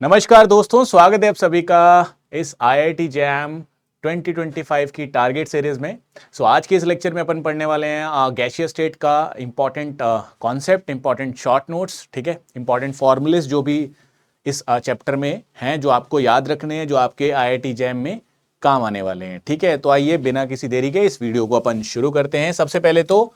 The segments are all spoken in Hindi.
नमस्कार दोस्तों, स्वागत है आप सभी का इस IIT जैम 2025 की टारगेट सीरीज में। आज के इस लेक्चर में अपन पढ़ने वाले हैं गैसियस स्टेट का important concept, important short notes, ठीक है, इंपॉर्टेंट फॉर्मूलेस जो भी इस चैप्टर में हैं, जो आपको याद रखने हैं, जो आपके IIT जैम में काम आने वाले हैं। ठीक है, तो आइए बिना किसी देरी के इस वीडियो को अपन शुरू करते हैं। सबसे पहले तो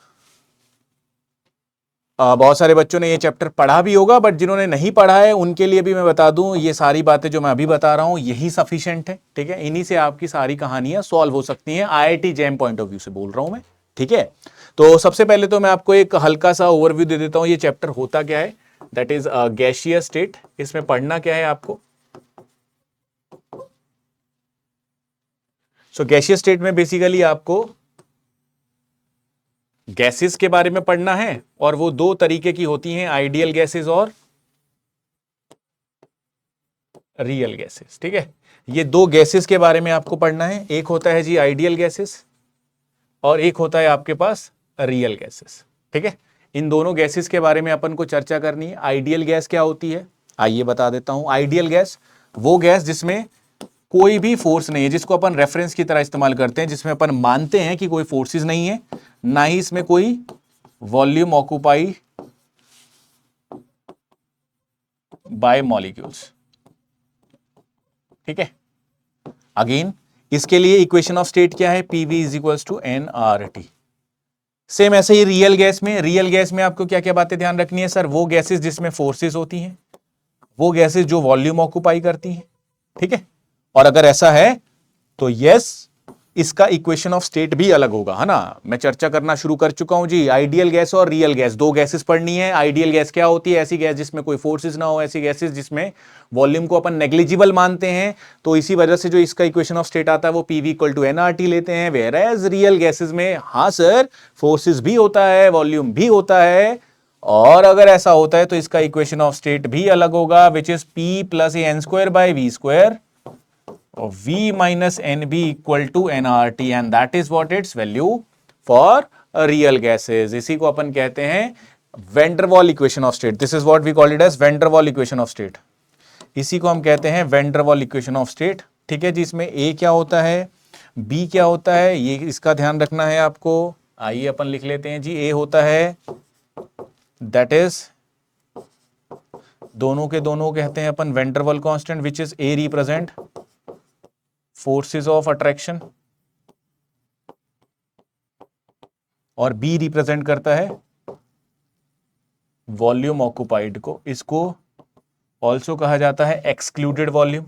बहुत सारे बच्चों ने ये चैप्टर पढ़ा भी होगा, बट जिन्होंने नहीं पढ़ा है उनके लिए भी मैं बता दूं, ये सारी बातें जो मैं अभी बता रहा हूं यही सफिशिएंट है। ठीक है, इन्हीं से आपकी सारी कहानियां सॉल्व हो सकती हैं। IIT jam point of view से बोल रहा हूं मैं। ठीक है, तो सबसे पहले तो मैं आपको एक हल्का सा ओवरव्यू दे देता हूं, ये चैप्टर होता क्या है, दैट इज गैसियस स्टेट। इसमें पढ़ना क्या है आपको। गैसियस स्टेट में बेसिकली आपको गैसेस के बारे में पढ़ना है, और वो दो तरीके की होती हैं, आइडियल गैसेस और रियल गैसेस। ठीक है, ये दो गैसेस के बारे में आपको पढ़ना है। एक होता है जी आइडियल गैसेस और एक होता है आपके पास रियल गैसेस। ठीक है, इन दोनों गैसेस के बारे में अपन को चर्चा करनी है। आइडियल गैस क्या होती है, आइए बता देता हूं। आइडियल गैस वो गैस जिसमें कोई भी फोर्स नहीं है, जिसको अपन रेफरेंस की तरह इस्तेमाल करते हैं, जिसमें अपन मानते हैं कि कोई फोर्सेस नहीं है, ना ही इसमें कोई वॉल्यूम ऑक्यूपाई बाय मॉलिक्यूल्स। ठीक है, अगेन इसके लिए इक्वेशन ऑफ स्टेट क्या है, PV is equals to nRT। Same ऐसे ही रियल गैस में आपको क्या क्या बातें ध्यान रखनी है सर, वो गैसेस जिसमें फोर्सेस होती हैं, वो गैसेस जो वॉल्यूम ऑक्यूपाई करती हैं। ठीक है, और अगर ऐसा है तो यस, इसका इक्वेशन ऑफ स्टेट भी अलग होगा, है ना। मैं चर्चा करना शुरू कर चुका हूं जी। आइडियल गैस और रियल गैस, दो गैसेस पढ़नी है। आइडियल गैस क्या होती है, ऐसी गैस जिसमें कोई फोर्सेस ना हो, ऐसी गैसेस जिसमें वॉल्यूम को अपन नेग्लिजिबल मानते हैं, तो इसी वजह से जो इसका इक्वेशन ऑफ स्टेट आता है वो पीवी इक्वल टू nRT लेते हैं। वेयर एज रियल गैसेस में हाँ सर, फोर्सेस भी होता है, वॉल्यूम भी होता है, और अगर ऐसा होता है तो इसका इक्वेशन ऑफ स्टेट भी अलग होगा, which is P plus n² by v², V minus NB equal to nRT, and that is what its value for real gases. इसी को अपन कहते हैं van der Waals equation of state. This is what we call it as van der Waals equation of state. इसी को हम कहते हैं van der Waals equation of state. ठीक है, जिसमें A क्या होता है, B क्या होता है, ये इसका ध्यान रखना है आपको। आइए अपन लिख लेते हैं जी। A होता है दैट इज, दोनों के दोनों कहते हैं अपन वैन डर वाल constant, which is A represent forces of attraction और बी रिप्रेजेंट करता है वॉल्यूम ऑक्यूपाइड को। इसको ऑल्सो कहा जाता है एक्सक्लूडेड वॉल्यूम।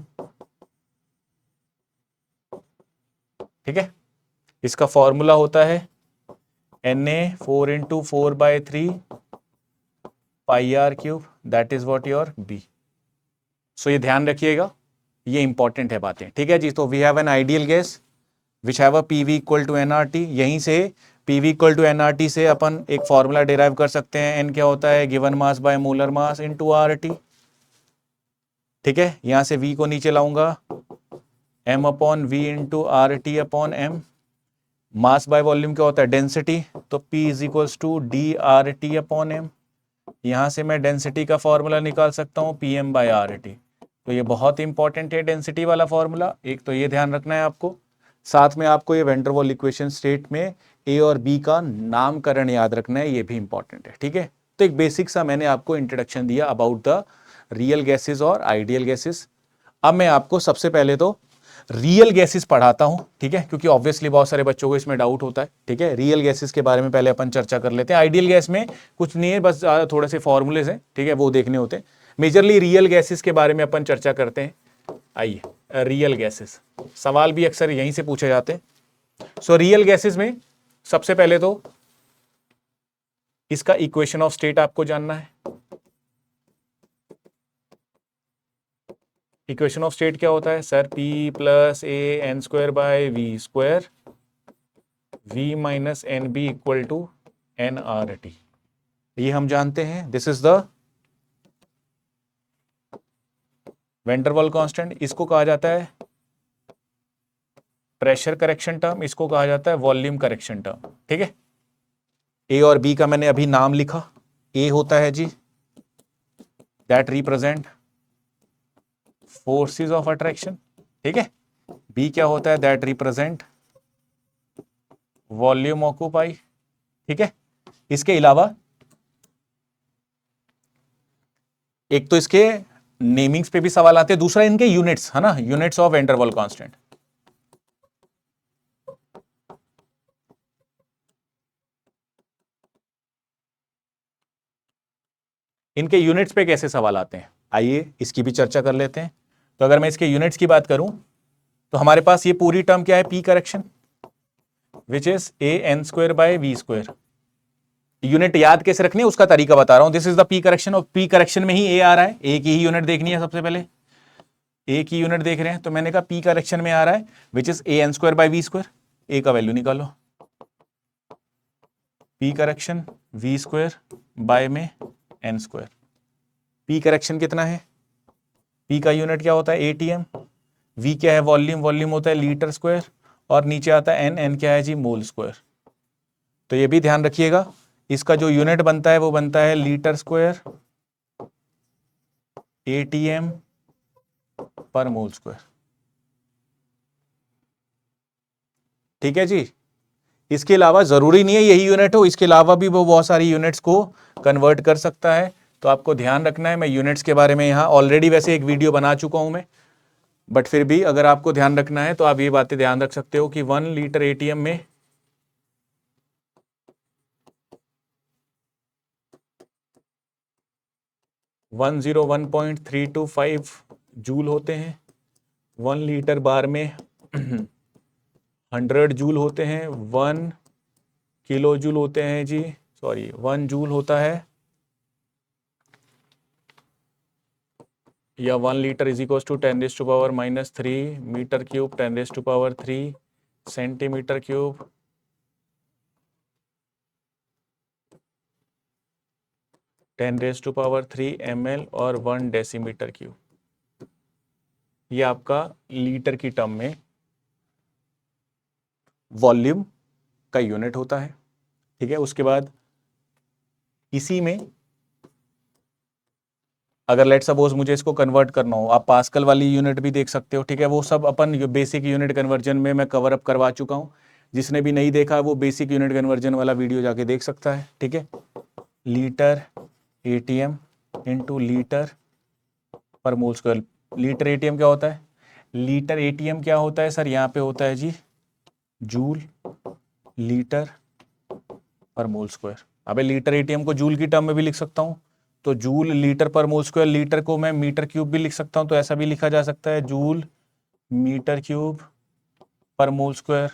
ठीक है, इसका फॉर्मूला होता है Na 4 × 4/3 πr³, that is what your B. सो ये ध्यान रखिएगा, ये इंपॉर्टेंट है बातें। ठीक है जी, तो we have an ideal gas which have a PV equal to nRT। यहीं से पीवी इक्वल टू nRT से अपन एक फॉर्मूला डिराइव कर सकते हैं। n क्या होता है, given mass by molar mass into RT। ठीक है, यहां से v को नीचे लाऊंगा, m/v into RT/m। Mass by volume क्या होता है, डेंसिटी, तो p is equals to dRT/m। यहां से मैं डेंसिटी का फॉर्मूला निकाल सकता हूं, PM/RT। तो ये बहुत इंपॉर्टेंट है डेंसिटी वाला फॉर्मूला, एक तो ये ध्यान रखना है आपको। साथ में आपको ये van der Waals equation state में A और B का नामकरण याद रखना है, ये भी इंपॉर्टेंट है। ठीक है, तो एक बेसिक सा मैंने आपको इंट्रोडक्शन दिया अबाउट द रियल गैसेस और आइडियल गैसेस। अब मैं आपको सबसे पहले तो रियल गैसेस पढ़ाता हूं। ठीक है, क्योंकि ऑब्वियसली बहुत सारे बच्चों को इसमें डाउट होता है। ठीक है, रियल गैसेस के बारे में पहले अपन चर्चा कर लेते हैं। आइडियल गैस में कुछ नहीं है, बस थोड़े से फॉर्मूलेज हैं, ठीक है, वो देखने होते हैं। मेजरली रियल गैसेस के बारे में अपन चर्चा करते हैं। आइए, रियल गैसेस, सवाल भी अक्सर यहीं से पूछे जाते हैं। सो रियल गैसेस में सबसे पहले तो इसका इक्वेशन ऑफ स्टेट आपको जानना है। इक्वेशन ऑफ स्टेट क्या होता है sir, P plus n² by v², V minus NB equal to nRT। ये हम जानते हैं, this is the van der वाल कांस्टेंट। इसको कहा जाता है प्रेशर करेक्शन टर्म, इसको कहा जाता है वॉल्यूम करेक्शन टर्म। ठीक है, ए और बी का मैंने अभी नाम लिखा। ए होता है जी that represent forces of attraction, ठीक है। बी क्या होता है, दैट रिप्रेजेंट वॉल्यूम ऑक्यूपाई, ठीक है। इसके अलावा एक तो इसके नेमिंग्स पे भी सवाल आते हैं, दूसरा इनके यूनिट्स, है ना, यूनिट्स ऑफ इंटरवल कांस्टेंट। इनके यूनिट्स पे कैसे सवाल आते हैं, आइए इसकी भी चर्चा कर लेते हैं। तो अगर मैं इसके यूनिट्स की बात करूं तो हमारे पास ये पूरी टर्म क्या है, P correction, which is A N square by we square. Unit याद कैसे रखनी है उसका तरीका बता रहा हूं। This is the P correction, और पी करेक्शन में ही ए आ रहा है, ए की ही यूनिट देखनी है सबसे पहले, ए की यूनिट देख रहे हैं, तो मैंने कहा पी करेक्शन में आ रहा है which is A N square by we square. A का वैल्यू निकालो, P correction V square by में एन स्क्वायर। पी करेक्शन कितना है, पी का यूनिट क्या होता है एटीएम, वी क्या है वॉल्यूम, वॉल्यूम होता है लीटर स्क्वायर, और नीचे आता है एन, एन क्या है जी मोल स्क्वायर। तो ये भी ध्यान रखिएगा, इसका जो यूनिट बनता है वो बनता है लीटर स्क्वायर एटीएम पर मोल स्क्वायर, ठीक है जी। इसके अलावा जरूरी नहीं है यही यूनिट हो, इसके अलावा भी वो बहुत सारी यूनिट्स को कन्वर्ट कर सकता है, तो आपको ध्यान रखना है। मैं यूनिट्स के बारे में यहाँ ऑलरेडी वैसे एक वीडियो बना चुका हूं मैं, बट फिर भी अगर आपको ध्यान रखना है तो आप ये बातें ध्यान रख सकते हो कि 1 लीटर एटीएम में 101.325 जूल होते हैं, 1 लीटर बार में 100 जूल होते हैं, 1 किलो जूल होते हैं जी, सॉरी 1 जूल होता है, या 1 litre is equal to 10⁻³ metre cube 10⁻³ centimetre cube 10⁻³ ml और 1 डेसीमीटर क्यूब। ये आपका लीटर की टर्म में वॉल्यूम का यूनिट होता है, ठीक है। उसके बाद इसी में अगर लेट सपोज मुझे इसको कन्वर्ट करना हो, आप पास्कल वाली यूनिट भी देख सकते हो, ठीक है। वो सब अपन बेसिक यूनिट कन्वर्जन में मैं कवर अप करवा चुका हूं, जिसने भी नहीं देखा वो बेसिक यूनिट कन्वर्जन वाला वीडियो जाके देख सकता है, ठीक है। लीटर एटीएम इंटू लीटर पर मोल स्क्वायर। लीटर एटीएम क्या होता है, लीटर एटीएम क्या होता है सर, यहाँ पे होता है जी जूल लीटर पर मोल स्क्वायर। अबे लीटर एटीएम को जूल की टर्म में भी लिख सकता हूँ, तो जूल लीटर पर मोल स्क्वायर, लीटर को मैं मीटर क्यूब भी लिख सकता हूँ, तो ऐसा भी लिखा जा सकता है जूल मीटर क्यूब पर मोल स्क्वायर।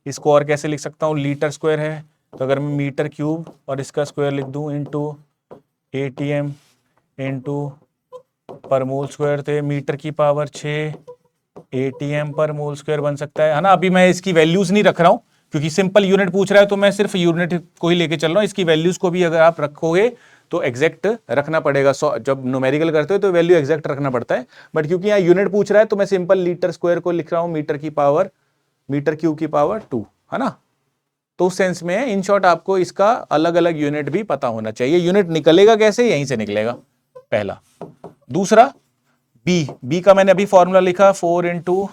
इसको और कैसे लिख सकता हूँ, लीटर स्क्वायर है तो अगर मैं मीटर क्यूब और इसका स्क्वायर लिख दूँ इंटू एटीएम इंटू पर मोल स्क्वायर, थे मीटर की पावर 6 एटीएम पर मोल स्क्वायर बन सकता है ना। अभी मैं इसकी वैल्यूज नहीं रख रहा हूं क्योंकि सिंपल यूनिट पूछ रहा है, तो मैं सिर्फ यूनिट को ही लेके चल रहा हूं। इसकी वैल्यूज को भी अगर आप रखोगे तो एग्जैक्ट रखना पड़ेगा, जब न्यूमेरिकल करते हो तो वैल्यू एग्जैक्ट रखना पड़ता है, बट क्योंकि यहाँ यूनिट पूछ रहा है तो मैं सिंपल लीटर स्क्वायर को लिख रहा हूं मीटर की पावर, मीटर क्यूब की पावर 2, है ना। तो उस सेंस में इन शॉर्ट आपको इसका अलग अलग यूनिट भी पता होना चाहिए। यूनिट निकलेगा कैसे, यहीं से निकलेगा पहला। दूसरा बी, बी का मैंने अभी फॉर्मूला लिखा 4 into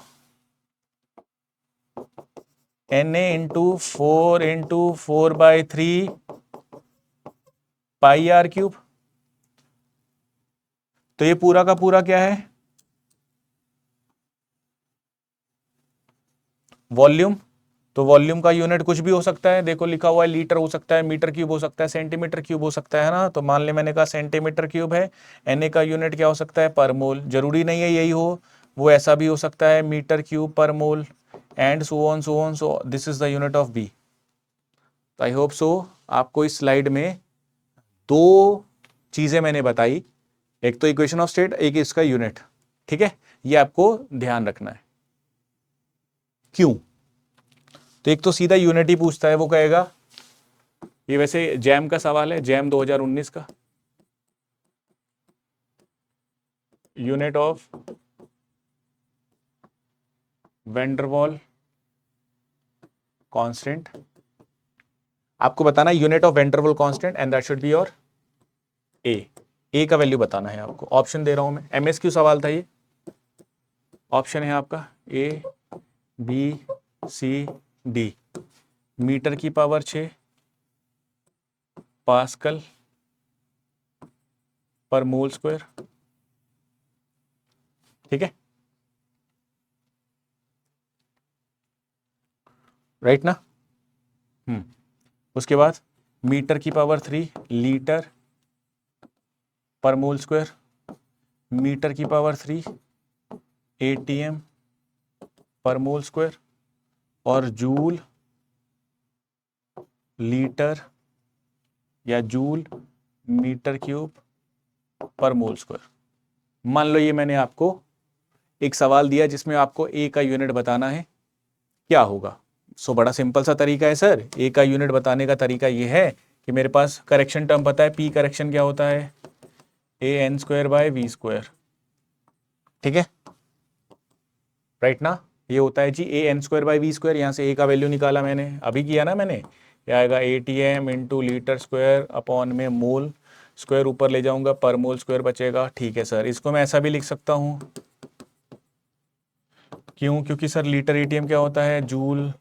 Na into 4/3 pi r cube. तो ये पूरा का पूरा क्या है, वॉल्यूम। तो वॉल्यूम का यूनिट कुछ भी हो सकता है, देखो लिखा हुआ है लीटर हो सकता है, मीटर क्यूब हो सकता है, सेंटीमीटर क्यूब हो सकता है ना। तो मान ले मैंने कहा सेंटीमीटर क्यूब है, Na का यूनिट क्या हो सकता है पर मोल, जरूरी नहीं है यही हो, वो ऐसा भी हो सकता है मीटर क्यूब पर mole, and so on so on, so this is the unit of B. I hope so आपको इस स्लाइड में दो चीजें मैंने बताई, एक तो इक्वेशन ऑफ स्टेट, एक इसका यूनिट, ठीक है। ये आपको ध्यान रखना है। क्यों, तो एक तो सीधा यूनिट ही पूछता है, वो कहेगा, ये वैसे जैम का सवाल है, जैम 2019 का, यूनिट ऑफ वैंडरवॉल कांस्टेंट। आपको बताना है unit of van der Waals constant and that should be your A. A का वैल्यू बताना है आपको, ऑप्शन दे रहा हूं मैं, एमएसक्यू सवाल था ये, ऑप्शन है आपका A B C D. Metre की पावर 6 पास्कल पर मोल स्क्वायर, ठीक है, राइट ना। उसके बाद मीटर की पावर 3 लीटर पर मोल स्क्वायर, मीटर की पावर 3 एटीएम पर मोल स्क्वायर, और जूल लीटर या जूल मीटर क्यूब पर मोल स्क्वायर। मान लो ये मैंने आपको एक सवाल दिया जिसमें आपको ए का यूनिट बताना है, क्या होगा। सो बड़ा सिंपल सा तरीका है सर, ए का यूनिट बताने का तरीका ये है कि मेरे पास करेक्शन टर्म पता है, पी करेक्शन क्या होता है, A N square by we square, ठीक है, राइट ना। ये होता है जी A N square by we square. यहाँ से ए का वैल्यू निकाला मैंने, अभी किया ना मैंने, ये आएगा ATM into litre square upon में मोल स्क्वायर, ऊपर ले जाऊंगा पर मोल स्क्वायर बचेगा, ठीक है सर। इसको मैं ऐसा भी लिख सकता हूँ, क्यों, क्योंकि सर लीटर एटीएम क्या होता है, जूल।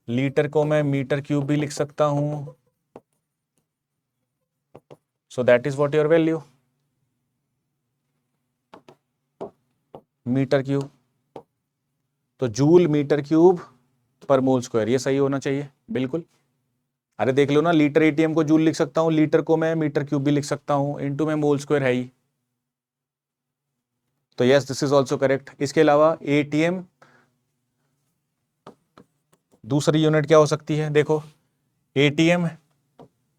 लीटर को मैं मीटर क्यूब भी लिख सकता हूं, so that is what your value, metre cube. तो जूल मीटर क्यूब पर मोल स्क्वायर, ये सही होना चाहिए बिल्कुल। अरे देख लो ना, लीटर एटीएम को जूल लिख सकता हूं, लीटर को मैं मीटर क्यूब भी लिख सकता हूं, इनटू में मोल स्क्वायर है ही, तो yes this is also correct. इसके अलावा एटीएम दूसरी यूनिट क्या हो सकती है, देखो एटीएम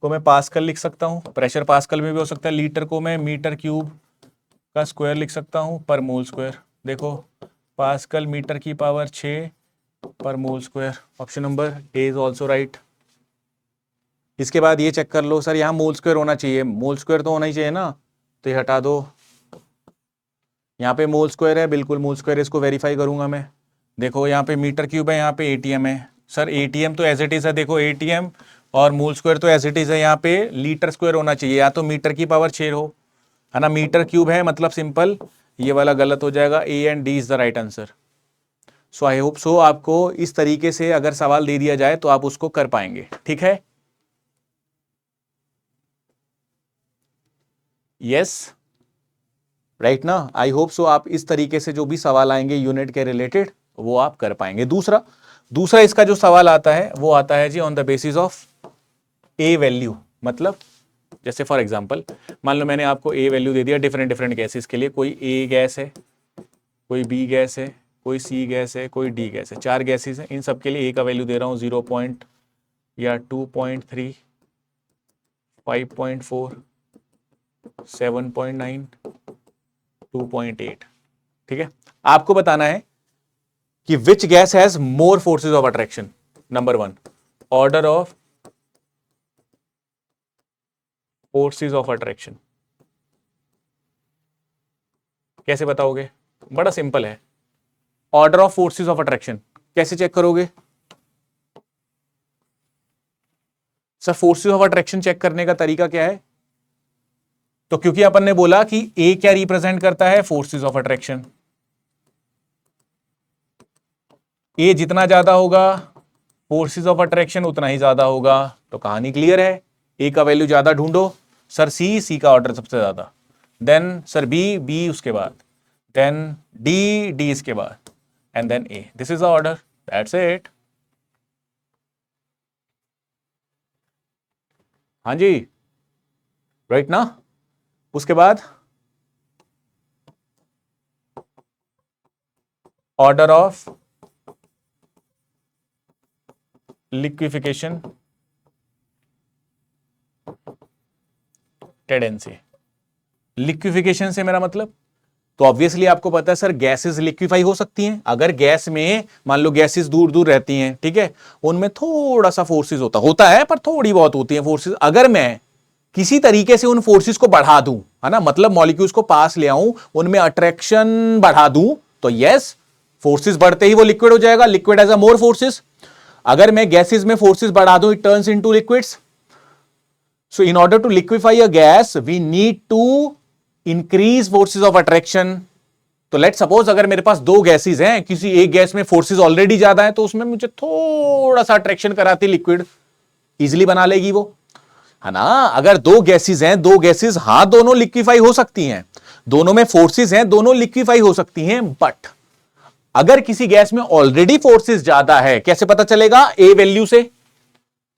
को मैं पास्कल लिख सकता हूं, प्रेशर पास्कल में भी हो सकता है। लीटर को मैं मीटर क्यूब का स्क्वायर लिख सकता हूं पर मोल स्क्वायर, देखो पास्कल मीटर की पावर 6 पर mole square. Option number A is also right. इसके बाद ये चेक कर लो सर, यहाँ मोल स्क्वायर होना चाहिए, मोल स्क्वायर तो होना ही चाहिए ना, तो ये हटा दो। यहाँ पे मोल स्क्वायर है, बिल्कुल मोल स्क्वायर, इसको वेरीफाई करूंगा मैं। देखो यहाँ पे मीटर क्यूब है, यहाँ पे एटीएम है। सर एटीएम तो एज इट इज है, देखो एटीएम और मोल स्क्वायर तो एज इट इज है। यहाँ पे लीटर स्क्वायर होना चाहिए, या तो मीटर की पावर 6 हो, है ना, मीटर क्यूब है मतलब सिंपल, ये वाला गलत हो जाएगा। A and D is the right answer. So I hope so आपको इस तरीके से अगर सवाल दे दिया जाए तो आप उसको कर पाएंगे, ठीक है। यस राइट ना, आई होप सो आप इस तरीके से जो भी सवाल आएंगे यूनिट के रिलेटेड वो आप कर पाएंगे। दूसरा इसका जो सवाल आता है वो आता है जी on the basis of A value. मतलब जैसे फॉर एग्जांपल मान लो मैंने आपको ए वैल्यू दे दिया डिफरेंट डिफरेंट गैसेस के लिए, कोई ए गैस है, कोई बी गैस है, कोई सी गैस है, कोई डी गैस है, 4 गैसेस हैं। इन सब के लिए ए का वैल्यू दे रहा हूं 0 पॉइंट या 2.3, 5.4, 7.9, 2.8, ठीक है। आपको बताना है कि which gas has more forces of attraction. Number 1, order of forces of attraction कैसे बताओगे, बड़ा सिंपल है। Order of forces of attraction कैसे चेक करोगे sir, forces of attraction check करने का तरीका क्या है, तो क्योंकि अपन ने बोला कि ए क्या रिप्रेजेंट करता है, फोर्सेस ऑफ अट्रैक्शन। ए जितना ज्यादा होगा फोर्सेस ऑफ अट्रैक्शन उतना ही ज्यादा होगा, तो कहानी क्लियर है। ए का वैल्यू ज्यादा ढूंढो, सर सी का ऑर्डर सबसे ज्यादा, देन सर बी उसके बाद, देन डी इसके बाद, and then A. This is the order, that's it. हाँ जी राइट ना। उसके बाद order of liquefaction tendency. Liquefaction से मेरा मतलब, तो ऑब्वियसली आपको पता है सर गैसेस लिक्विफाई हो सकती हैं। अगर गैस में मान लो गैसेस दूर दूर रहती हैं, ठीक है, उनमें थोड़ा सा फोर्सेस होता है पर थोड़ी बहुत होती हैं फोर्सेस। अगर मैं किसी तरीके से उन फोर्सेस को बढ़ा दूं, है ना, मतलब मॉलिक्यूल्स को पास ले आऊं, उनमें अट्रैक्शन बढ़ा दूं, तो यस फोर्सेस बढ़ते ही वो लिक्विड हो जाएगा, liquid as a more forces. अगर मैं गैसेस में फोर्सेस बढ़ा दूं, it turns into liquids. So in order to liquefy a gas, we need to increase forces of attraction. तो लेट सपोज अगर मेरे पास दो गैसेस हैं, किसी एक गैस में फोर्सेस ऑलरेडी ज्यादा है, तो उसमें मुझे थोड़ा सा अट्रैक्शन कराती लिक्विड इजिली बना लेगी वो, है ना। अगर दो गैसेस हैं, दो गैसेस, हाँ दोनों लिक्विफाई हो सकती हैं, दोनों में फोर्सेस हैं, दोनों लिक्विफाई हो सकती हैं, बट अगर किसी गैस में ऑलरेडी फोर्सेस ज्यादा है, कैसे पता चलेगा? ए वैल्यू से,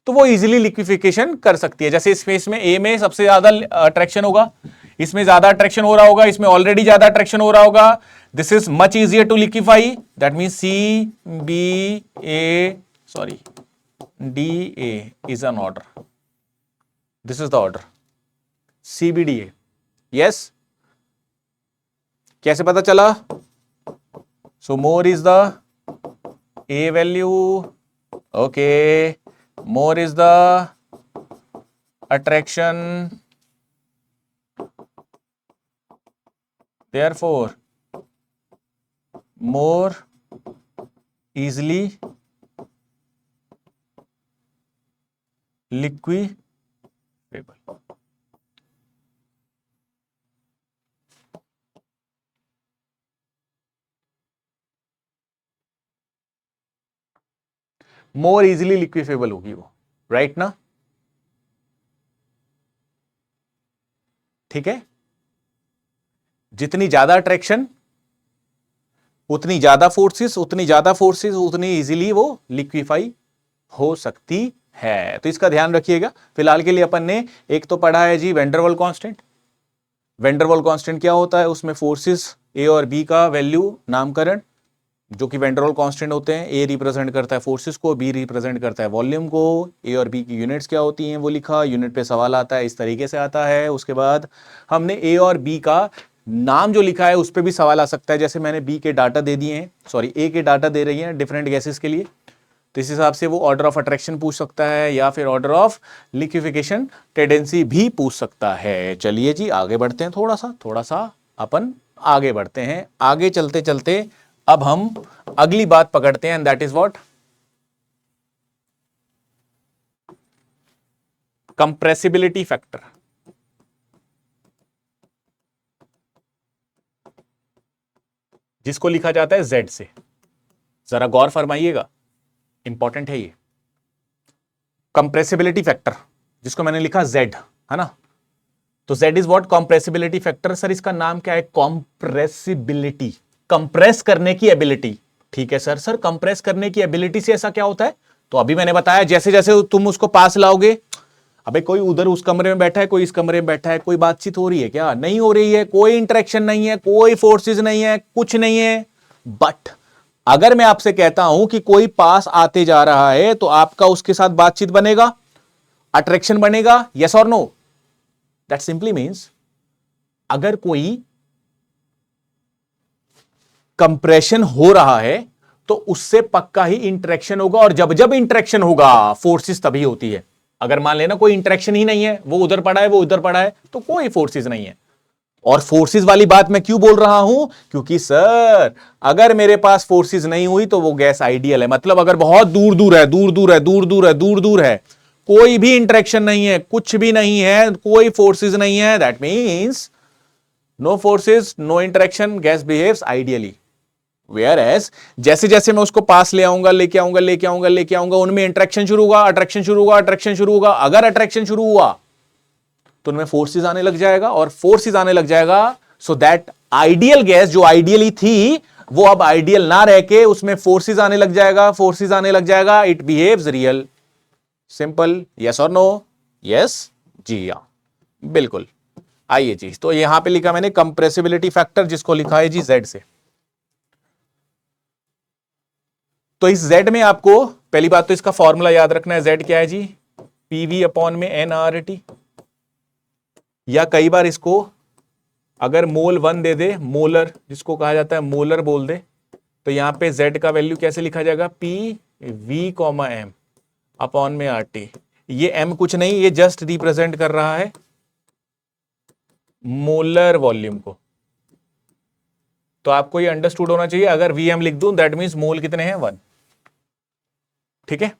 तो वो इजीली लिक्विफिकेशन कर सकती है। जैसे इस केस में ए में सबसे ज्यादा अट्रैक्शन होगा, इसमें ज्यादा अट्रैक्शन हो रहा होगा, इसमें ऑलरेडी ज्यादा अट्रैक्शन हो रहा होगा, this is much easier to liquefy, that mean C B A sorry D A is an order, this is the order CBDA। Yes, कैसे पता चला? So more is the A value, okay, more is the attraction, therefore more easily liquefable। More easily liquefiable होगी वो, राइट ना? ठीक है, जितनी ज्यादा अट्रैक्शन उतनी ज्यादा फोर्सेस, उतनी इजीली वो लिक्विफाई हो सकती है। तो इसका ध्यान रखिएगा। फिलहाल के लिए अपन ने एक तो पढ़ा है जी वैन डर वाल कांस्टेंट। वैन डर वाल कांस्टेंट क्या होता है? उसमें फोर्सेस ए और बी का वैल्यू नामकरण, जो कि वैन डर वाल कांस्टेंट होते हैं। ए रिप्रेजेंट करता है फोर्सेस को, बी रिप्रेजेंट करता है वॉल्यूम को। ए और बी की यूनिट्स क्या होती हैं वो लिखा, यूनिट पे सवाल आता है, इस तरीके से आता है। उसके बाद हमने ए और बी का नाम जो लिखा है उस पर भी सवाल आ सकता है। जैसे मैंने बी के डाटा दे दिए हैं, सॉरी ए के डाटा दे रही हैं डिफरेंट गैसेस के लिए, तो इस हिसाब से वो ऑर्डर ऑफ अट्रैक्शन पूछ सकता है या फिर ऑर्डर ऑफ लिक्विफिकेशन टेंडेंसी भी पूछ सकता है। चलिए जी आगे बढ़ते हैं, थोड़ा सा अपन आगे बढ़ते हैं। आगे चलते चलते अब हम अगली बात पकड़ते हैं, and that is what? Compressibility factor. जिसको लिखा जाता है Z से। जरा गौर फरमाइएगा, इंपॉर्टेंट है ये कंप्रेसिबिलिटी फैक्टर, जिसको मैंने लिखा Z, है ना। तो Z is what? Compressibility factor. Sir इसका नाम क्या है? कंप्रेसिबिलिटी, कंप्रेस करने की एबिलिटी। ठीक है सर कंप्रेस करने की एबिलिटी से ऐसा क्या होता है? तो अभी मैंने बताया, जैसे जैसे तुम उसको पास लाओगे, अबे कोई उधर उस कमरे में बैठा है, कोई इस कमरे में बैठा है, कोई बातचीत हो रही है क्या? नहीं हो रही है, कोई इंटरेक्शन नहीं है, कोई फोर्सेस नहीं है, कुछ नहीं है। बट अगर मैं आपसे कहता हूं कि कोई पास आते जा रहा है, तो आपका उसके साथ बातचीत बनेगा, अट्रैक्शन बनेगा, यस और नो? दैट सिंपली मीन्स अगर कोई कंप्रेशन हो रहा है तो उससे पक्का ही इंटरेक्शन होगा, और जब जब इंटरेक्शन होगा फोर्सेस तभी होती है। अगर मान लेना कोई इंटरेक्शन ही नहीं है, वो उधर पड़ा है, वो उधर पड़ा है, तो कोई फोर्सेस नहीं है। और फोर्सेस वाली बात मैं क्यों बोल रहा हूं? क्योंकि सर अगर मेरे पास फोर्सेस नहीं हुई तो वो गैस आइडियल है। मतलब अगर बहुत दूर दूर है, दूर दूर है, दूर दूर है, दूर दूर है, कोई भी इंटरेक्शन नहीं है, कुछ भी नहीं है, कोई फोर्सेस नहीं है, that means no forces, no interaction, gas behaves ideally. Whereas जैसे जैसे मैं उसको पास ले आऊंगा, लेके आऊंगा, लेके आऊंगा, लेके आऊंगा, उनमें इंटरेक्शन शुरू होगा, अट्रैक्शन शुरू होगा, अट्रैक्शन शुरू होगा। अगर अट्रैक्शन शुरू हुआ तो उनमें फोर्सेस आने लग जाएगा, और फोर्सेस आने लग जाएगा, सो दैट आइडियल गैस जो आइडियली थी वो अब आइडियल ना रह के उसमें फोर्सेस आने लग जाएगा, फोर्सेस आने लग जाएगा, it behaves real. Simple, yes और नो? यस जी हाँ, बिल्कुल। आइए जी, तो यहां पे लिखा मैंने कंप्रेसिबिलिटी फैक्टर, जिसको लिखा है जी Z से। तो इस Z में आपको पहली बात तो इसका फॉर्मूला याद रखना है। Z क्या है जी? PV अपॉन में NRT, या कई बार इसको अगर मोल 1 दे दे, मोलर जिसको कहा जाता है, मोलर बोल दे, तो यहां पे Z का वैल्यू कैसे लिखा जाएगा? PV, M अपॉन में RT। ये M कुछ नहीं, ये जस्ट रिप्रेजेंट कर रहा है मोलर वॉल्यूम को। तो आपको ये अंडरस्टूड होना चाहिए, अगर Vm लिख दूं दैट मींस मोल कितने हैं? 1। ठीक है,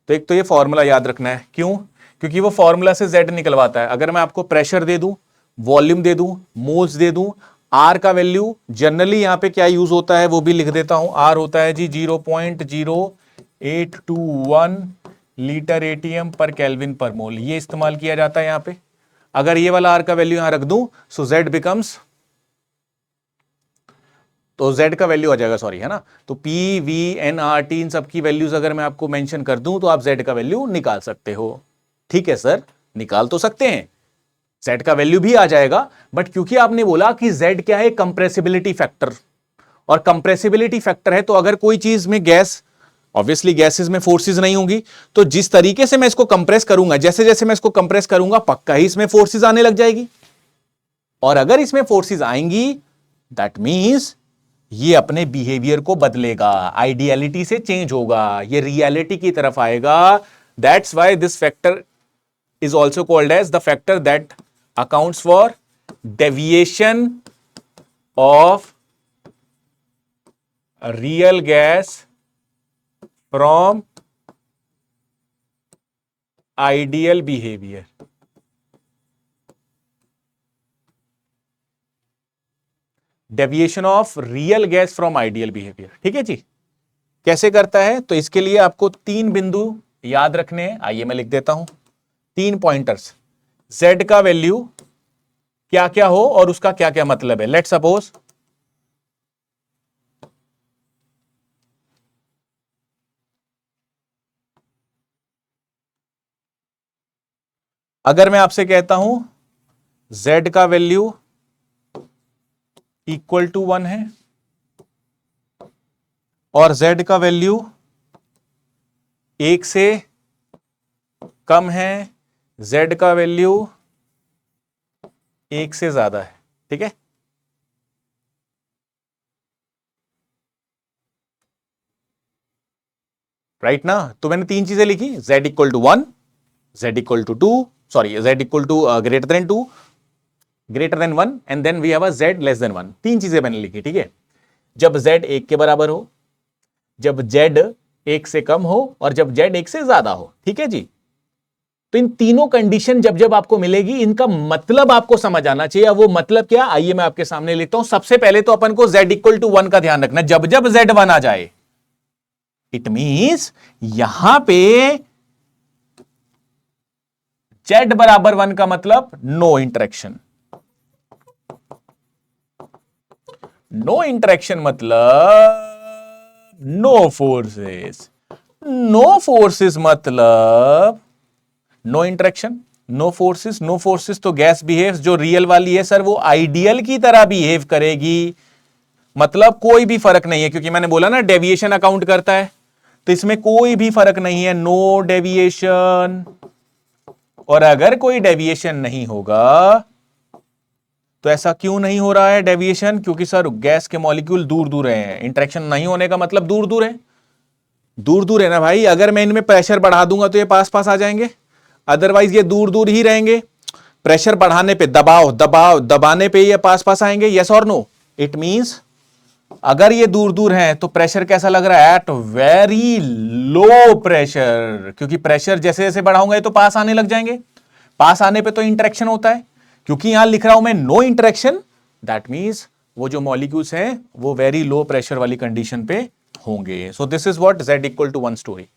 तो एक तो ये फॉर्मूला याद रखना है। क्यों? क्योंकि वो फॉर्मूला से Z निकलवाता है। अगर मैं आपको प्रेशर दे दूं, वॉल्यूम दे दूं, मोल्स दे दूं, आर का वैल्यू जनरली यहां पे क्या यूज होता है वो भी लिख देता हूं। आर होता है जी 0.0821 लीटर एटीएम पर केल्विन पर मोल, ये इस्तेमाल किया जाता है यहां पे। अगर ये वाला आर का वैल्यू यहां रख दूं सो जेड बिकम्स, तो z का वैल्यू आ जाएगा, सॉरी है ना, तो P, V, N, R, T इन सब की वैल्यूज अगर मैं आपको मेंशन कर दूं तो आप z का वैल्यू निकाल सकते हो। ठीक है सर, निकाल तो सकते हैं, z का वैल्यू भी आ जाएगा, बट क्योंकि आपने बोला कि z क्या है, कंप्रेसिबिलिटी फैक्टर, और कंप्रेसिबिलिटी फैक्टर है तो अगर कोई चीज में गैस, ऑब्वियसली गैसेस में फोर्सेस नहीं होंगी, तो जिस तरीके से मैं इसको कंप्रेस करूंगा, जैसे जैसे मैं इसको कंप्रेस करूंगा पक्का ही इसमें फोर्सेस आने लग जाएगी, और अगर इसमें फोर्सेस आएंगी दैट मींस ये अपने बिहेवियर को बदलेगा, आइडियलिटी से चेंज होगा, ये रियलिटी की तरफ आएगा। That's why this factor is also called as the factor that accounts for deviation of real gas from ideal behaviour. Deviation of real gas from ideal behaviour, ठीक है जी। कैसे करता है, तो इसके लिए आपको 3 बिंदु याद रखने हैं, आइए मैं लिख देता हूं 3 पॉइंटर्स। z का वैल्यू क्या क्या हो और उसका क्या क्या मतलब है। लेट सपोज अगर मैं आपसे कहता हूं z का वैल्यू इक्वल टू 1 है और z का वैल्यू 1 से कम है, z का वैल्यू 1 से ज्यादा है, ठीक है। राइट ना, तो मैंने 3 चीजें लिखी, z equal to 1, z equal to 2, sorry z equal to greater than 2, greater than 1 and then we have a z less than 1। 3 चीजें मैंने लिखी, ठीक है। जब z 1 के बराबर हो, जब z 1 से कम हो और जब z 1 से ज्यादा हो, ठीक है जी। तो इन तीनों कंडीशन जब जब आपको मिलेगी, इनका मतलब आपको समझ आना चाहिए। वो मतलब क्या, आइए मैं आपके सामने लिखता हूं। सबसे पहले तो अपन को z इक्वल टू 1 का ध्यान रखना, जब जब z 1 आ जाए इट मींस यहां पे z बराबर 1 का मतलब नो इंटरेक्शन। नो इंटरेक्शन मतलब नो फोर्सेस, नो फोर्सेस मतलब no interaction, no forces. No forces तो गैस बिहेव्स, जो रियल वाली है सर वो आइडियल की तरह बिहेव करेगी, मतलब कोई भी फर्क नहीं है, क्योंकि मैंने बोला ना डेविएशन अकाउंट करता है, तो इसमें कोई भी फर्क नहीं है, नो डेविएशन। और अगर कोई डेविएशन नहीं होगा तो ऐसा क्यों नहीं हो रहा है डेविएशन, क्योंकि सर गैस के मॉलिक्यूल दूर दूर हैं, इंटरेक्शन नहीं होने का मतलब दूर दूर है, दूर दूर है ना भाई। अगर मैं इनमें प्रेशर बढ़ा दूंगा तो ये पास पास आ जाएंगे, अदरवाइज ये दूर दूर ही रहेंगे। प्रेशर बढ़ाने पे, दबाव दबाव दबाने पे ये पास पास आएंगे, यस और नो। इट मींस अगर ये दूर दूर हैं तो प्रेशर कैसा लग रहा है, एट वेरी लो प्रेशर, क्योंकि प्रेशर जैसे जैसे बढ़ाऊंगा तो पास आने लग जाएंगे। पास आने पे तो इंटरेक्शन होता है, क्योंकि यहां लिख रहा हूं मैं नो इंटरेक्शन, दैट मींस वो जो मॉलिक्यूल्स हैं वो वेरी लो प्रेशर वाली कंडीशन पे होंगे। So this is what z equal to 1 story.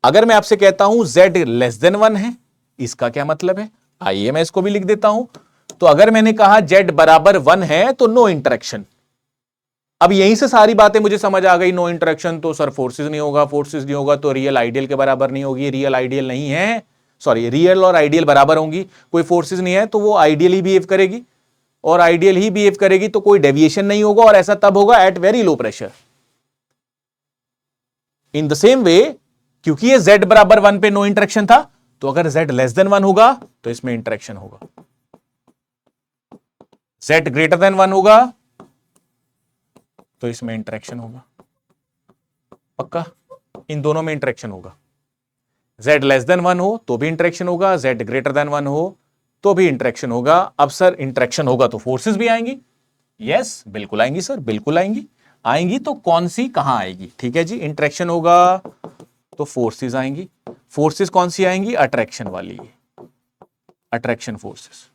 अगर मैं आपसे कहता हूं z लेस देन 1 है, इसका क्या मतलब है, आइए मैं इसको भी लिख देता हूं। तो अगर मैंने कहा z बराबर 1 है तो नो इंटरेक्शन। अब यहीं से सारी बातें मुझे समझ आ गई, नो इंटरेक्शन तो सर फोर्सेस नहीं होगा, फोर्सेस नहीं होगा तो रियल आइडियल के बराबर नहीं होगी, रियल आइडियल नहीं है, सॉरी रियल और आइडियल बराबर होंगी, कोई फोर्सेस नहीं है तो वो आइडियल ही बिहेव करेगी, और आइडियल ही बिहेव करेगी तो कोई डेविएशन नहीं होगा, और ऐसा तब होगा at very low pressure. In the same way, क्योंकि ये z बराबर 1 पे नो इंटरेक्शन था, तो अगर z लेस देन 1 होगा तो इसमें इंटरेक्शन होगा, z ग्रेटर देन 1 होगा तो इसमें इंटरेक्शन होगा, पक्का इन दोनों में इंटरेक्शन होगा। z लेस देन 1 हो तो भी इंटरेक्शन होगा, z ग्रेटर देन 1 हो तो भी इंटरेक्शन होगा। अब सर इंटरेक्शन होगा तो फोर्सेस भी आएंगी, यस बिल्कुल आएंगी सर, बिल्कुल आएंगी। आएंगी तो कौन सी, कहां आएगी, ठीक है जी। इंटरेक्शन होगा तो फोर्सेस आएंगी, फोर्सेस कौन सी आएंगी, अट्रैक्शन वाली, अट्रैक्शन फोर्सेस।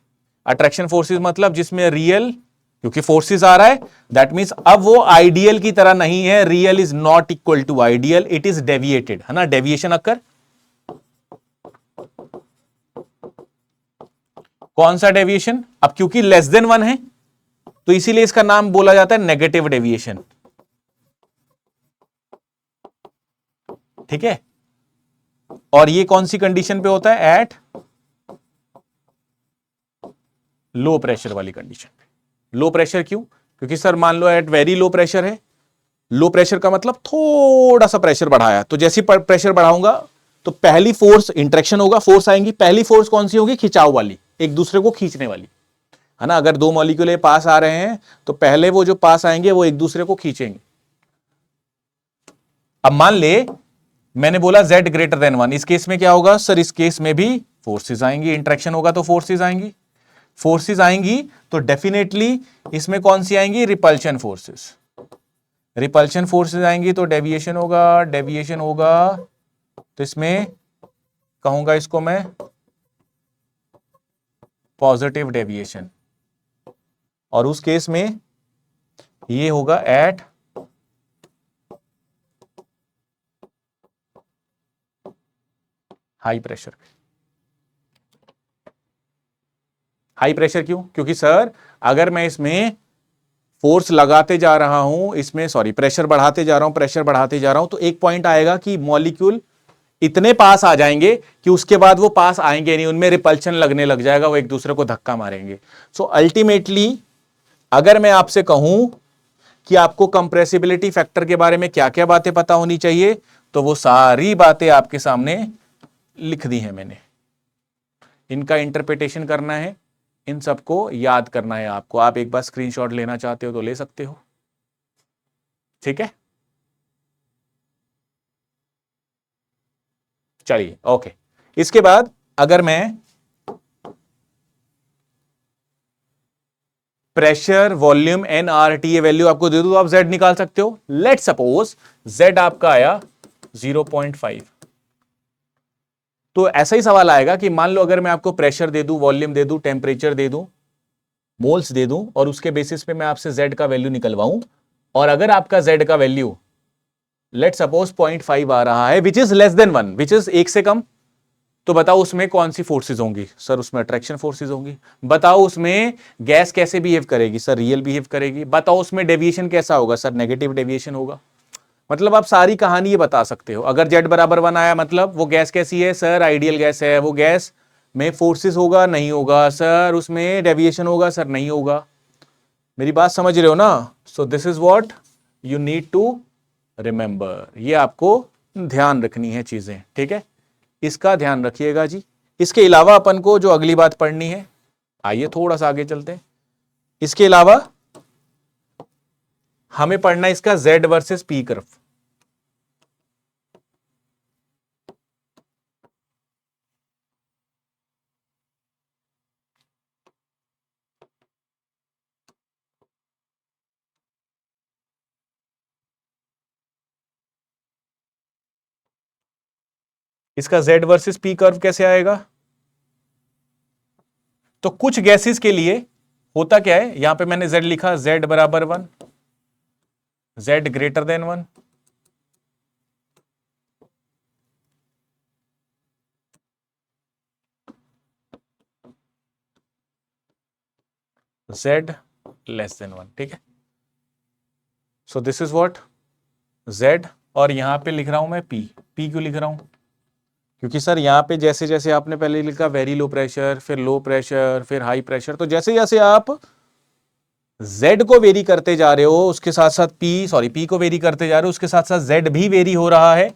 अट्रैक्शन फोर्सेस मतलब जिसमें रियल क्योंकि फोर्सेस आ रहा है, दैट मीन्स अब वो आइडियल की तरह नहीं है, real is not equal to ideal, it is deviated, है ना, डेविएशन अक्कर। कौन सा डेविएशन? अब क्योंकि लेस देन 1 है तो इसीलिए इसका नाम बोला जाता है नेगेटिव डेविएशन, ठीक है। और ये कौन सी कंडीशन पे होता है? एट लो प्रेशर वाली कंडीशन पे। लो प्रेशर क्यों? क्योंकि सर मान लो एट वेरी लो प्रेशर है, लो प्रेशर का मतलब थोड़ा सा प्रेशर बढ़ाया, तो जैसे प्रेशर बढ़ाऊंगा तो पहली फोर्स इंट्रैक्शन होगा, फोर्स आएंगी, पहली फोर्स कौन सी होगी? खिंचाव वाली, एक दूसरे को खींचने वाली, है ना। अगर दो मॉलिक्यूल पास आ रहे हैं तो पहले वो जो पास आएंगे वो एक दूसरे को खींचेंगे। अब मान ले मैंने बोला z ग्रेटर देन 1, इस केस में क्या होगा सर? इस केस में भी फोर्सेस आएंगी, इंट्रैक्शन होगा तो फोर्सेस आएंगी, फोर्सेस आएंगी तो डेफिनेटली इसमें कौन सी आएंगी? Repulsion forces. रिपल्शन फोर्सेस आएंगी तो डेविएशन होगा, डेविएशन होगा तो इसमें कहूंगा इसको मैं पॉजिटिव डेविएशन, और उस केस में ये होगा at high pressure. High pressure क्यों? क्योंकि सर अगर मैं इसमें फोर्स लगाते जा रहा हूं, इसमें सॉरी प्रेशर बढ़ाते जा रहा हूं, प्रेशर बढ़ाते जा रहा हूं, तो एक पॉइंट आएगा कि मॉलिक्यूल इतने पास आ जाएंगे कि उसके बाद वो पास आएंगे नहीं, उनमें रिपल्शन लगने लग जाएगा, वो एक दूसरे को धक्का मारेंगे। सो अल्टीमेटली अगर मैं आपसे कहूं कि आपको कंप्रेसिबिलिटी फैक्टर के बारे में क्या क्या बातें पता होनी चाहिए, तो वो सारी बातें आपके सामने लिख दी हैं मैंने। इनका इंटरप्रिटेशन करना है, इन सबको याद करना है आपको। आप एक बार स्क्रीनशॉट लेना चाहते हो तो ले सकते हो, ठीक है। चलिए ओके। इसके बाद अगर मैं प्रेशर वॉल्यूम एनआरटी ये वैल्यू आपको दे दूं तो आप जेड निकाल सकते हो। लेट सपोज जेड आपका आया 0.5, तो ऐसा ही सवाल आएगा कि मान लो अगर मैं आपको प्रेशर दे दूं, वॉल्यूम दे दूं, टेम्परेचर दे दूं, मोल्स दे दूं, और उसके बेसिस पे मैं आपसे जेड का वैल्यू निकलवाऊं, और अगर आपका जेड का वैल्यू लेट सपोज 0.5 आ रहा है, which is less than 1, which is एक से कम, तो बताओ उसमें कौन सी फोर्सेज होंगी? सर उसमें अट्रैक्शन फोर्सेज होंगी। बताओ उसमें गैस कैसे बिहेव करेगी? सर रियल बिहेव करेगी। बताओ उसमें डेविएशन कैसा होगा? सर नेगेटिव डेविएशन होगा। मतलब आप सारी कहानी ये बता सकते हो। अगर जेड बराबर 1 आया मतलब वो गैस कैसी है? सर आइडियल गैस है। वो गैस में फोर्सेस होगा? नहीं होगा। सर उसमें डेविएशन होगा? सर नहीं होगा। मेरी बात समझ रहे हो ना? So this is what you need to remember. ये आपको ध्यान रखनी है चीजें, ठीक है। इसका ध्यान रखिएगा जी। इसके अलावा अपन को जो अगली बात पढ़नी है, आइए थोड़ा सा आगे चलते हैं। इसके अलावा हमें पढ़ना है इसका जेड वर्सेस पी कर्व। इसका जेड वर्सेस पी कर्व कैसे आएगा? तो कुछ गैसेस के लिए होता क्या है, यहां पे मैंने जेड लिखा, जेड बराबर 1, Z greater than 1, Z less than 1, ठीक है। सो दिस इज व्हाट जेड, और यहां पे लिख रहा हूं मैं पी। पी क्यों लिख रहा हूं? क्योंकि सर यहां पे जैसे जैसे आपने पहले लिखा वेरी लो प्रेशर, फिर लो प्रेशर, फिर हाई प्रेशर, तो जैसे जैसे आप Z को वेरी करते जा रहे हो उसके साथ साथ P को वेरी करते जा रहे हो, उसके साथ साथ Z भी वेरी हो रहा है,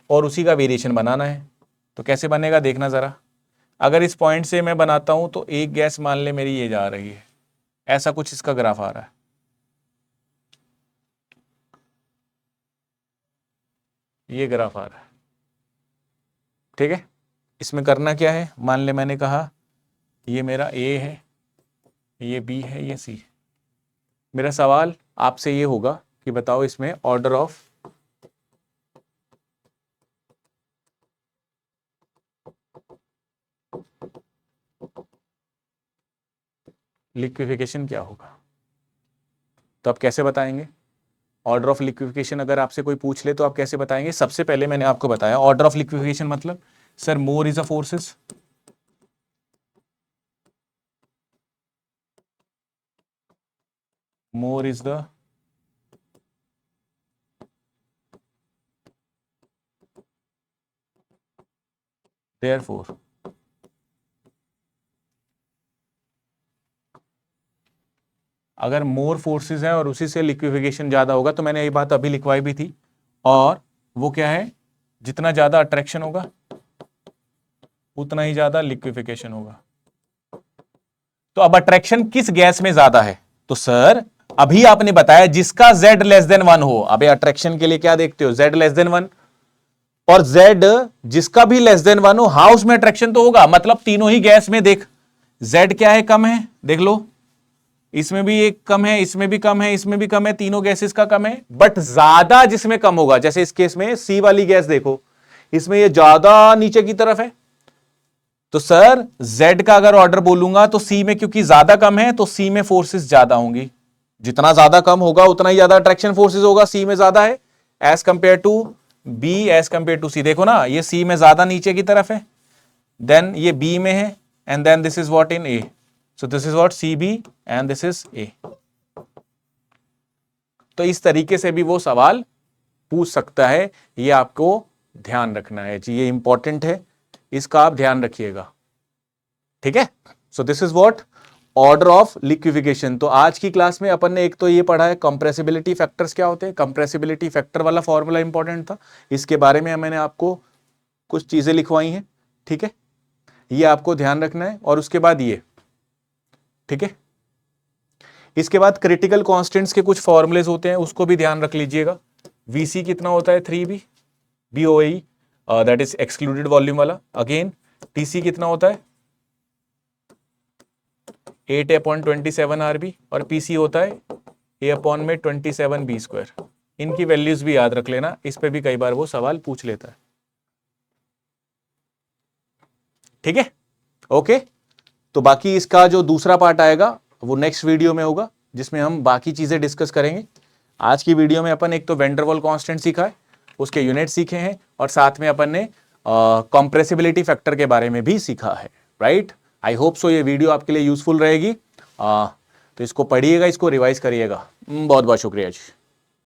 और उसी का वेरिएशन बनाना है। तो कैसे बनेगा देखना जरा। अगर इस पॉइंट से मैं बनाता हूं तो एक गैस मान ले मेरी ये जा रही है, ऐसा कुछ इसका ग्राफ आ रहा है, ये ग्राफ आ रहा है, ठीक है। इसमें करना क्या है, मान ले मैंने कहा ये मेरा A है, ये B है, ये C है। मेरा सवाल आपसे ये होगा कि बताओ इसमें ऑर्डर ऑफ लिक्विफिकेशन क्या होगा? तो आप कैसे बताएंगे? ऑर्डर ऑफ लिक्विफिकेशन अगर आपसे कोई पूछ ले तो आप कैसे बताएंगे? सबसे पहले मैंने आपको बताया ऑर्डर ऑफ लिक्विफिकेशन मतलब sir more is a forces, more is the therefore अगर मोर फोर्सेस है और उसी से लिक्विफिकेशन ज्यादा होगा, तो मैंने ये बात अभी लिखवाई भी थी, और वो क्या है, जितना ज्यादा अट्रैक्शन होगा उतना ही ज्यादा लिक्विफिकेशन होगा। तो अब अट्रैक्शन किस गैस में ज्यादा है? तो सर अभी आपने बताया जिसका Z लेस देन 1 हो। अबे अट्रैक्शन के लिए क्या देखते हो? Z लेस देन 1, और Z जिसका भी लेस देन 1 हो, हाँ उसमें अट्रैक्शन तो होगा। मतलब तीनों ही गैस में देख Z क्या है, कम है, देख लो इसमें भी एक कम है, इसमें भी कम है, इसमें भी कम है, तीनों गैसेस का कम है, बट ज्यादा जिसमें कम होगा, जैसे इस केस में C वाली गैस देखो, इसमें ये ज्यादा नीचे की तरफ है। तो सर Z का अगर ऑर्डर बोलूंगा तो C में क्योंकि ज्यादा कम है तो C में फोर्सेस ज्यादा होंगी। जितना ज्यादा कम होगा उतना ही ज्यादा अट्रैक्शन फोर्सेस होगा, C में ज्यादा है as compare to B as compare to C। देखो ना ये C में ज्यादा नीचे की तरफ है, देन ये B में है, and then this is what in A, so this is what CB and this is A। तो इस तरीके से भी वो सवाल पूछ सकता है, ये आपको ध्यान रखना है जी, ये इंपॉर्टेंट है, इसका आप ध्यान रखिएगा, ठीक है। सो this is what order of liquefaction. तो आज की क्लास में अपन ने एक तो ये पढ़ा है कंप्रेसिबिलिटी फैक्टर्स क्या होते हैं, कंप्रेसिबिलिटी फैक्टर वाला फॉर्मूला इंपॉर्टेंट था, इसके बारे में मैंने आपको कुछ चीजें लिखवाई हैं, ठीक है, ये आपको ध्यान रखना है। और उसके बाद ये, ठीक है, इसके बाद क्रिटिकल कॉन्स्टेंट्स के कुछ फॉर्मुलेज होते हैं, उसको भी ध्यान रख लीजिएगा। VC कितना होता है 3B BOE, that is excluded volume वाला। अगेन TC कितना होता है 8/27 RB, और PC होता है A/27B²। इनकी वैल्यूज भी याद रख लेना, इस पे भी कई बार वो सवाल पूछ लेता है, ठीक है, ओके। तो बाकी इसका जो दूसरा पार्ट आएगा वो नेक्स्ट वीडियो में होगा, जिसमें हम बाकी चीजें डिस्कस करेंगे। आज की वीडियो में अपन एक तो वेन डर वाल कांस्टेंट सीखा है, उसके यूनिट सीखे हैं, और साथ में अपन ने कंप्रेसिबिलिटी फैक्टर के बारे में भी सीखा है, राइट। आई होप सो ये वीडियो आपके लिए यूजफुल रहेगी, तो इसको पढ़िएगा, इसको रिवाइज करिएगा। बहुत बहुत शुक्रिया जी।